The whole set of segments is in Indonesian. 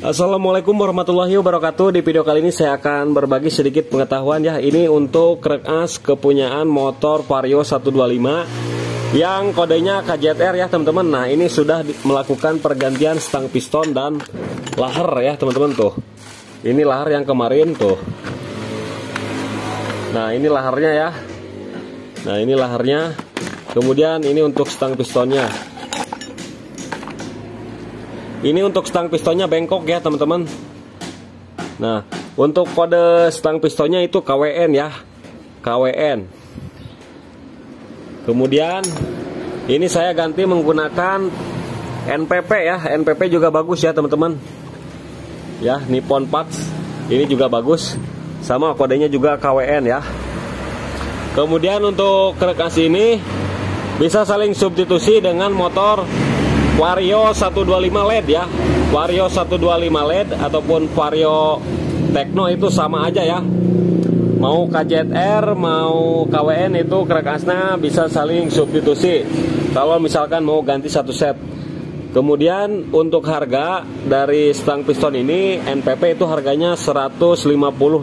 Assalamualaikum warahmatullahi wabarakatuh. Di video kali ini saya akan berbagi sedikit pengetahuan ya. Ini untuk krek as kepunyaan motor Vario 125 yang kodenya KZR ya teman-teman. Nah ini sudah melakukan pergantian stang piston dan lahar ya teman-teman tuh. Ini lahar yang kemarin tuh. Nah ini laharnya ya. Nah ini laharnya. Kemudian ini untuk stang pistonnya. Ini untuk stang pistonnya bengkok ya teman-teman. Nah untuk kode stang pistonnya itu KWN ya, KWN. Kemudian ini saya ganti menggunakan NPP ya. NPP juga bagus ya teman-teman. Ya Nippon Parts ini juga bagus. Sama kodenya juga KWN ya. Kemudian untuk krek as ini bisa saling substitusi dengan motor Vario 125 LED ya. Vario 125 LED ataupun Vario Tekno itu sama aja ya. Mau KZR mau KWN itu krek asnya bisa saling substitusi kalau misalkan mau ganti satu set. Kemudian untuk harga dari stang piston ini NPP itu harganya 150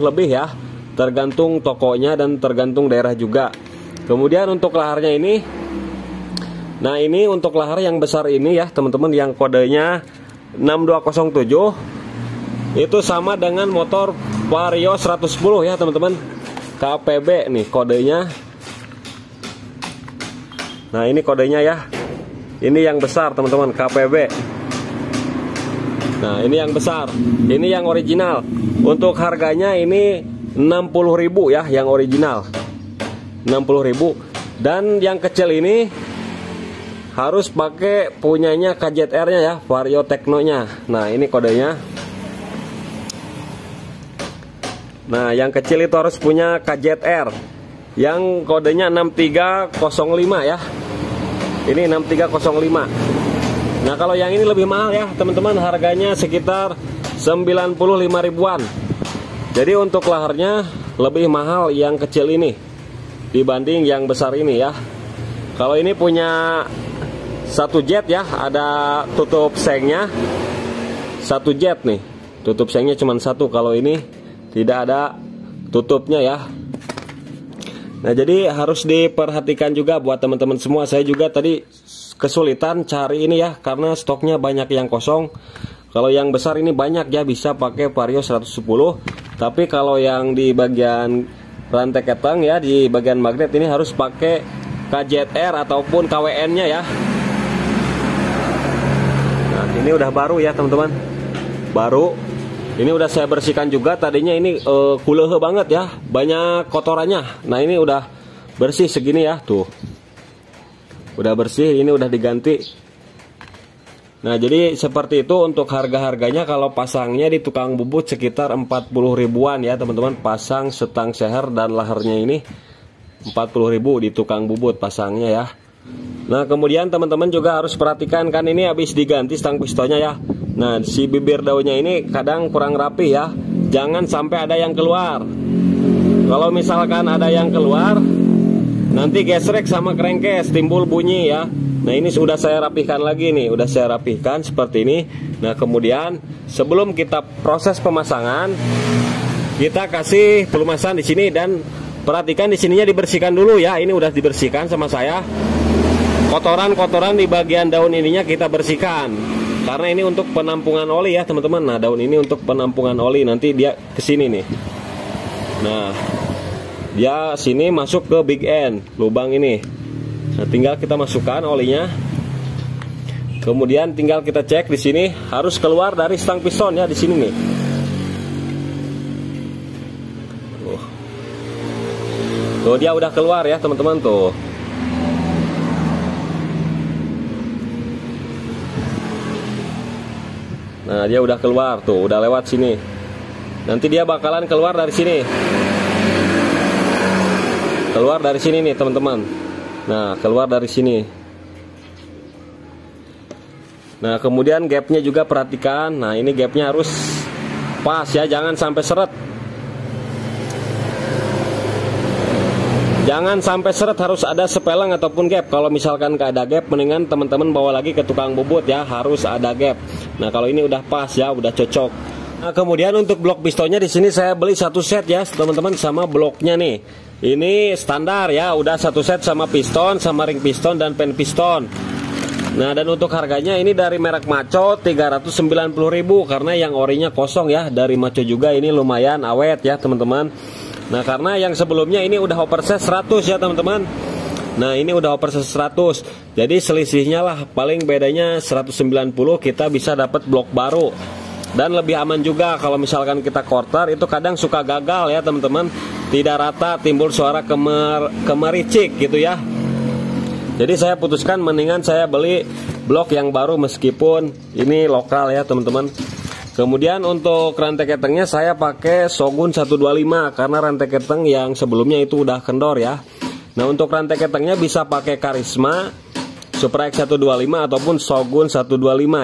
lebih ya. Tergantung tokonya dan tergantung daerah juga. Kemudian untuk laharnya ini, nah ini untuk lahar yang besar ini ya teman-teman, yang kodenya 6207 itu sama dengan motor Vario 110 ya teman-teman, KPB nih kodenya. Nah ini kodenya ya, ini yang besar teman-teman, KPB. Nah ini yang besar, ini yang original. Untuk harganya ini 60.000 ya yang original, 60.000. Dan yang kecil ini harus pakai punyanya KZR-nya ya, Vario Tekno-nya. Nah, ini kodenya. Nah, yang kecil itu harus punya KZR yang kodenya 6305 ya. Ini 6305. Nah, kalau yang ini lebih mahal ya, teman-teman, harganya sekitar 95 ribuan. Jadi untuk laharnya lebih mahal yang kecil ini dibanding yang besar ini ya. Kalau ini punya satu jet ya, ada tutup sengnya satu jet nih, tutup sengnya cuma satu. Kalau ini tidak ada tutupnya ya. Nah jadi harus diperhatikan juga buat teman-teman semua. Saya juga tadi kesulitan cari ini ya, karena stoknya banyak yang kosong. Kalau yang besar ini banyak ya, bisa pakai Vario 110. Tapi kalau yang di bagian rantai ketang ya, di bagian magnet ini harus pakai KZR ataupun KWN-nya ya. Ini udah baru ya teman-teman, baru. Ini udah saya bersihkan juga. Tadinya ini kulehe banget ya, banyak kotorannya. Nah ini udah bersih segini ya, tuh udah bersih. Ini udah diganti. Nah jadi seperti itu untuk harga-harganya. Kalau pasangnya di tukang bubut sekitar 40 ribuan ya teman-teman. Pasang setang seher dan laharnya ini 40.000 di tukang bubut pasangnya ya. Nah kemudian teman-teman juga harus perhatikan, kan ini habis diganti stang pistonnya ya. Nah si bibir daunnya ini kadang kurang rapi ya, jangan sampai ada yang keluar. Kalau misalkan ada yang keluar, nanti gesrek sama crankcase timbul bunyi ya. Nah ini sudah saya rapihkan lagi nih, udah saya rapihkan seperti ini. Nah kemudian sebelum kita proses pemasangan, kita kasih pelumasan di sini dan perhatikan di sininya dibersihkan dulu ya. Ini udah dibersihkan sama saya. Kotoran-kotoran di bagian daun ininya kita bersihkan, karena ini untuk penampungan oli ya teman-teman. Nah daun ini untuk penampungan oli, nanti dia kesini nih. Nah dia sini masuk ke big end lubang ini. Nah tinggal kita masukkan olinya. Kemudian tinggal kita cek di sini harus keluar dari stang piston ya, di sini nih. Tuh dia udah keluar ya teman-teman tuh. Nah dia udah keluar tuh, udah lewat sini. Nanti dia bakalan keluar dari sini. Keluar dari sini nih teman-teman. Nah keluar dari sini. Nah kemudian gapnya juga perhatikan. Nah ini gapnya harus pas ya, jangan sampai seret. Jangan sampai seret, harus ada sepelang ataupun gap. Kalau misalkan nggak ada gap, mendingan teman-teman bawa lagi ke tukang bubut ya, harus ada gap. Nah kalau ini udah pas ya, udah cocok. Nah kemudian untuk blok pistonnya di sini saya beli satu set ya teman-teman, sama bloknya nih. Ini standar ya, udah satu set sama piston, sama ring piston dan pen piston. Nah dan untuk harganya ini dari merek Maco 390.000, karena yang orinya kosong ya. Dari Maco juga ini lumayan awet ya teman-teman. Nah karena yang sebelumnya ini udah oversize 100 ya teman-teman. Nah ini udah oversize 100, jadi selisihnya lah paling bedanya 190, kita bisa dapat blok baru. Dan lebih aman juga kalau misalkan kita quarter, itu kadang suka gagal ya teman-teman, tidak rata, timbul suara kemericik gitu ya. Jadi saya putuskan mendingan saya beli blok yang baru meskipun ini lokal ya teman-teman. Kemudian untuk rantai ketengnya saya pakai Shogun 125, karena rantai keteng yang sebelumnya itu udah kendor ya. Nah untuk rantai ketengnya bisa pakai Karisma, Supra X 125 ataupun Shogun 125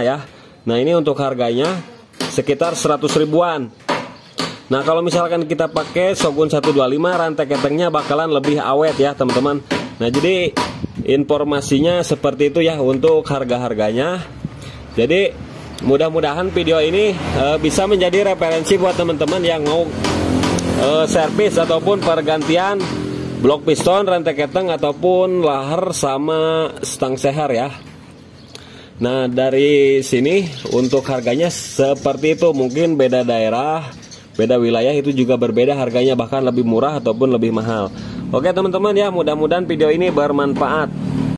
ya. Nah ini untuk harganya sekitar 100 ribuan. Nah kalau misalkan kita pakai Shogun 125, rantai ketengnya bakalan lebih awet ya teman-teman. Nah jadi informasinya seperti itu ya untuk harga-harganya. Jadi mudah-mudahan video ini bisa menjadi referensi buat teman-teman yang mau servis ataupun pergantian blok piston, rantai keteng ataupun laher sama stang seher ya. Nah dari sini untuk harganya seperti itu. Mungkin beda daerah, beda wilayah itu juga berbeda harganya, bahkan lebih murah ataupun lebih mahal. Oke teman-teman ya, mudah-mudahan video ini bermanfaat.